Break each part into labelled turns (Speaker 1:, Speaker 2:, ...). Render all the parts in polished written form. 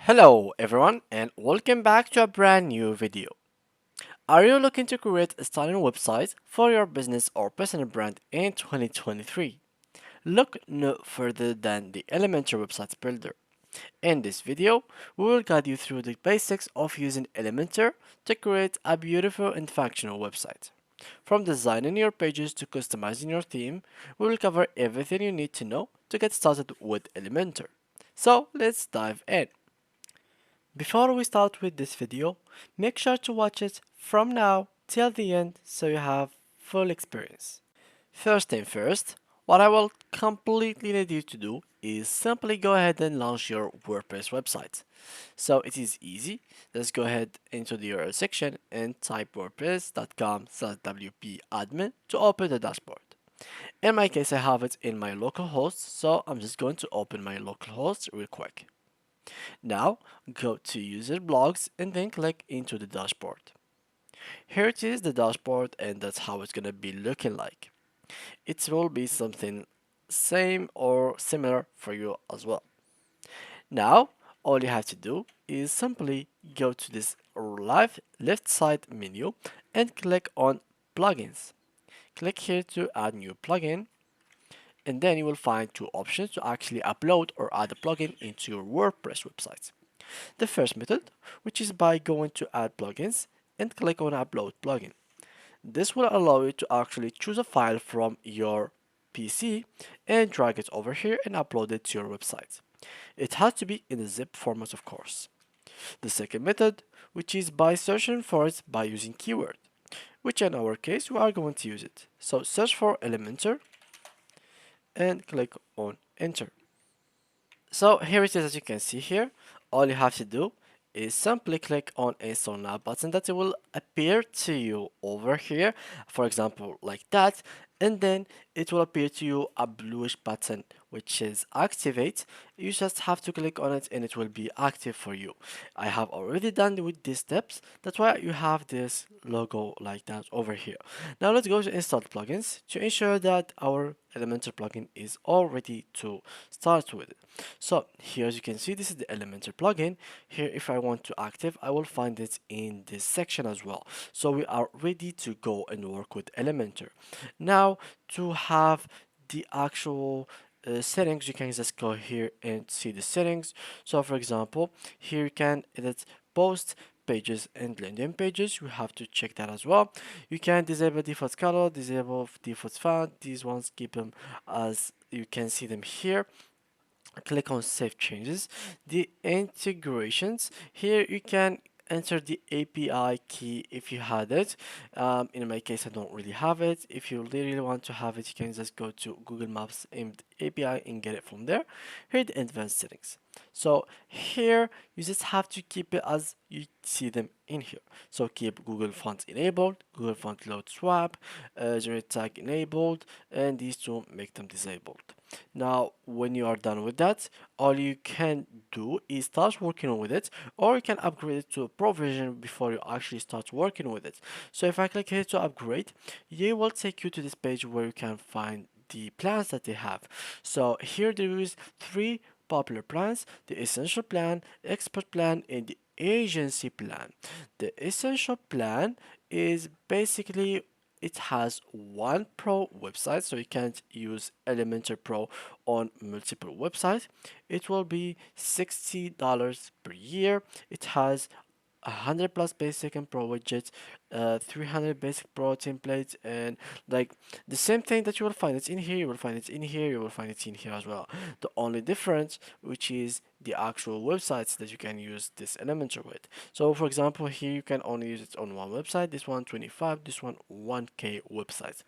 Speaker 1: Hello everyone and welcome back to a brand new video. Are you looking to create a stunning website for your business or personal brand in 2023? Look no further than the Elementor website builder. In this video, we will guide you through the basics of using Elementor to create a beautiful and functional website. From designing your pages to customizing your theme, we will cover everything you need to know to get started with Elementor. So let's dive in. Before we start with this video, make sure to watch it from now till the end so you have full experience. First thing first, what I will completely need you to do is simply go ahead and launch your WordPress website. So it is easy. Just go ahead into the URL section and type wordpress.com/wp-admin to open the dashboard. In my case, I have it in my local host, so I'm just going to open my local host real quick. Now go to user blogs and then click into the dashboard. Here it is, the dashboard, and that's how it's gonna be looking like. It will be something same or similar for you as well. Now all you have to do is simply go to this left side menu and click on plugins. Click here to add new plugin, and then you will find two options to actually upload or add a plugin into your WordPress website. The first method, which is by going to add plugins and click on upload plugin. This will allow you to actually choose a file from your PC and drag it over here and upload it to your website. It has to be in a zip format, of course. The second method, which is by searching for it by using keyword, which in our case we are going to use it. So search for Elementor and click on enter. So here it is, as you can see here. All you have to do is simply click on install now button that it will appear to you over here, for example like that, and then it will appear to you a bluish button which is activate. You just have to click on it and it will be active for you. I have already done with these steps, that's why you have this logo like that over here. Now let's go to install plugins to ensure that our Elementor plugin is all ready to start with it. So here, as you can see, this is the Elementor plugin. Here, if I want to active, I will find it in this section as well. So we are ready to go and work with Elementor. Now, to have the actual settings, you can just go here and see the settings. So for example, here you can edit post pages and landing pages. You have to check that as well. You can disable default color, disable default font. These ones, keep them as you can see them here. Click on save changes. The integrations, here you can enter the API key if you had it. In my case, I don't really have it. If you really want to have it, you can just go to Google Maps and API and get it from there. Here the advanced settings. So here you just have to keep it as you see them in here. So keep Google Fonts enabled, Google Font Load Swap, Generate Tag enabled, and these two make them disabled. Now, when you are done with that, all you can do is start working with it, or you can upgrade it to a pro version before you actually start working with it. So if I click here to upgrade, it will take you to this page where you can find the plans that they have. So here there is three popular plans: the essential plan, expert plan, and the agency plan. The essential plan is basically, it has one pro website, so you can't use Elementor Pro on multiple websites. It will be $60 per year. It has 100 plus basic and pro widgets, 300 basic pro templates, and like the same thing that you will find it in here, you will find it in here, you will find it in here as well. The only difference, which is the actual websites that you can use this Elementor with. So for example, here you can only use it on one website, this one 25, this one 1K websites.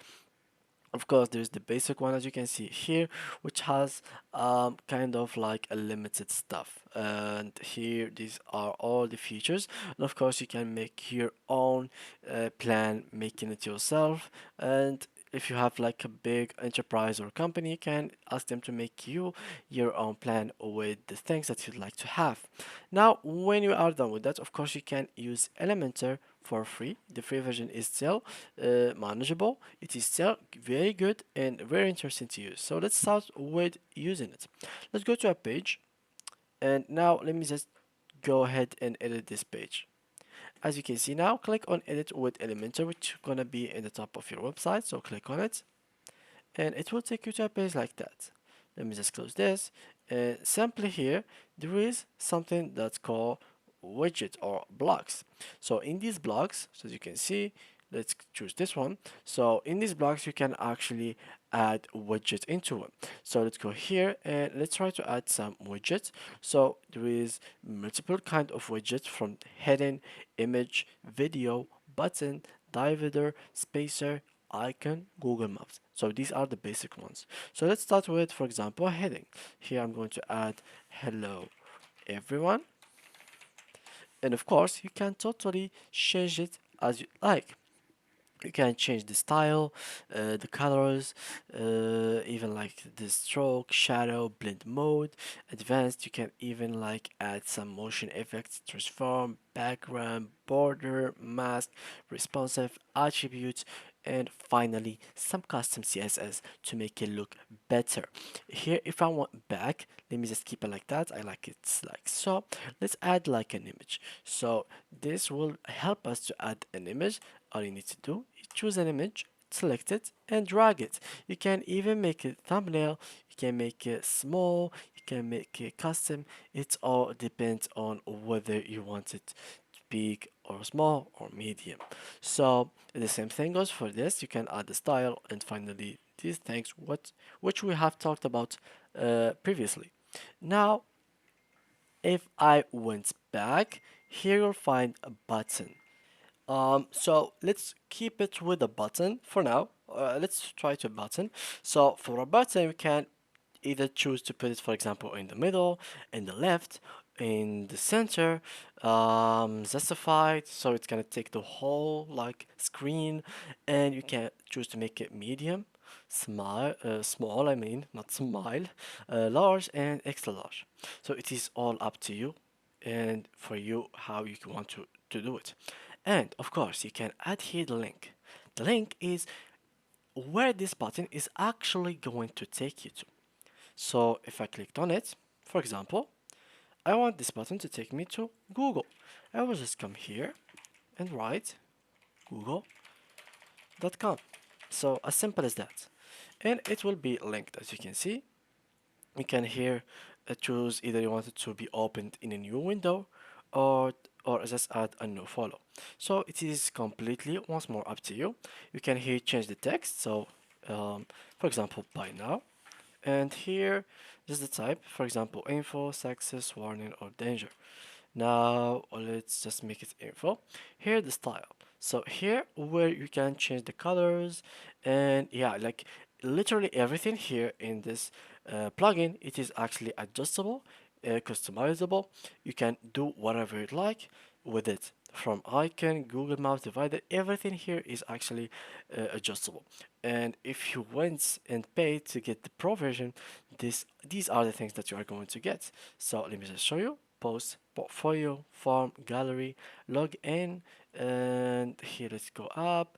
Speaker 1: Of course, there's the basic one, as you can see here, which has kind of like a limited stuff. And here, these are all the features. And of course, you can make your own plan, making it yourself. And if you have like a big enterprise or company, you can ask them to make you your own plan with the things that you'd like to have. Now, when you are done with that, of course, you can use Elementor for free. The free version is still manageable. It is still very good and very interesting to use. So let's start with using it. Let's go to a page, and now let me just go ahead and edit this page. As you can see now, click on edit with Elementor, which is gonna be in the top of your website. So click on it and it will take you to a page like that. Let me just close this. Simply here, there is something that's called widget or blocks. So in these blocks, so as you can see, let's choose this one. So in these blocks, you can actually add widgets into it. So let's go here and let's try to add some widgets. So there is multiple kind of widgets from heading, image, video, button, divider, spacer, icon, Google Maps. So these are the basic ones. So let's start with, for example, a heading. Here I'm going to add hello everyone. And of course, you can totally change it as you like. You can change the style, the colors, even like the stroke, shadow, blend mode, advanced. You can even like add some motion effects, transform, background, border, mask, responsive, attributes, and finally some custom CSS to make it look better. Here, if I want back, let me just keep it like that. I like it like so. Let's add like an image. So this will help us to add an image. All you need to do is choose an image, select it, and drag it. You can even make it thumbnail, you can make it small, you can make it custom. It all depends on whether you want it big or small or medium. So the same thing goes for this. You can add the style and finally these things which we have talked about previously. Now, if I went back, here you'll find a button. So let's keep it with a button for now. Let's try to button. So for a button, we can either choose to put it, for example, in the middle, in the left, in the center, justified. So it's gonna take the whole like screen, and you can choose to make it medium, small. I mean, not smile, large and extra large. So it is all up to you, and for you how you want to do it. And of course, you can add here the link. The link is where this button is actually going to take you to. So if I clicked on it, for example, I want this button to take me to Google. I will just come here and write google.com. So as simple as that. And it will be linked, as you can see. You can here choose either you want it to be opened in a new window or just add a new follow. So it is completely once more up to you. You can here change the text. So for example, buy now. And here is the type, for example, info, success, warning, or danger. Now let's just make it info. Here the style. So here where you can change the colors and yeah, like literally everything here in this plugin, it is actually adjustable, customizable. You can do whatever you like with it. From icon, Google Maps, divider, everything here is actually adjustable. And if you went and paid to get the pro version, these are the things that you are going to get. So let me just show you post, portfolio, form, gallery, log in, and here let's go up,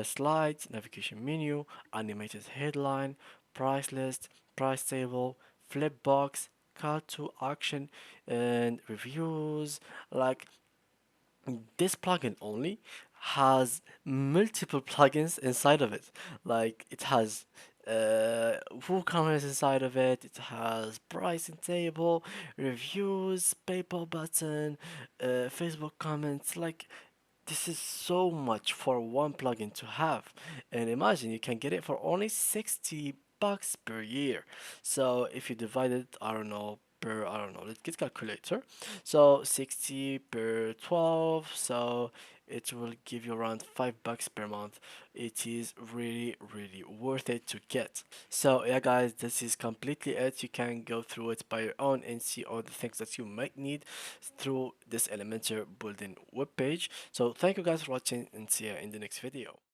Speaker 1: slides, navigation menu, animated headline, price list, price table, flip box, call to action, and reviews. Like this plugin only has multiple plugins inside of it. Like it has WooCommerce inside of it. It has pricing table, reviews, PayPal button, Facebook comments. Like this is so much for one plugin to have. And imagine you can get it for only 60 bucks per year. So if you divide it, I don't know, per, I don't know, let's get calculator. So 60 per 12, so it will give you around 5 bucks per month. It is really, really worth it to get. So yeah guys, this is completely it. You can go through it by your own and see all the things that you might need through this Elementor building webpage. So thank you guys for watching and see you in the next video.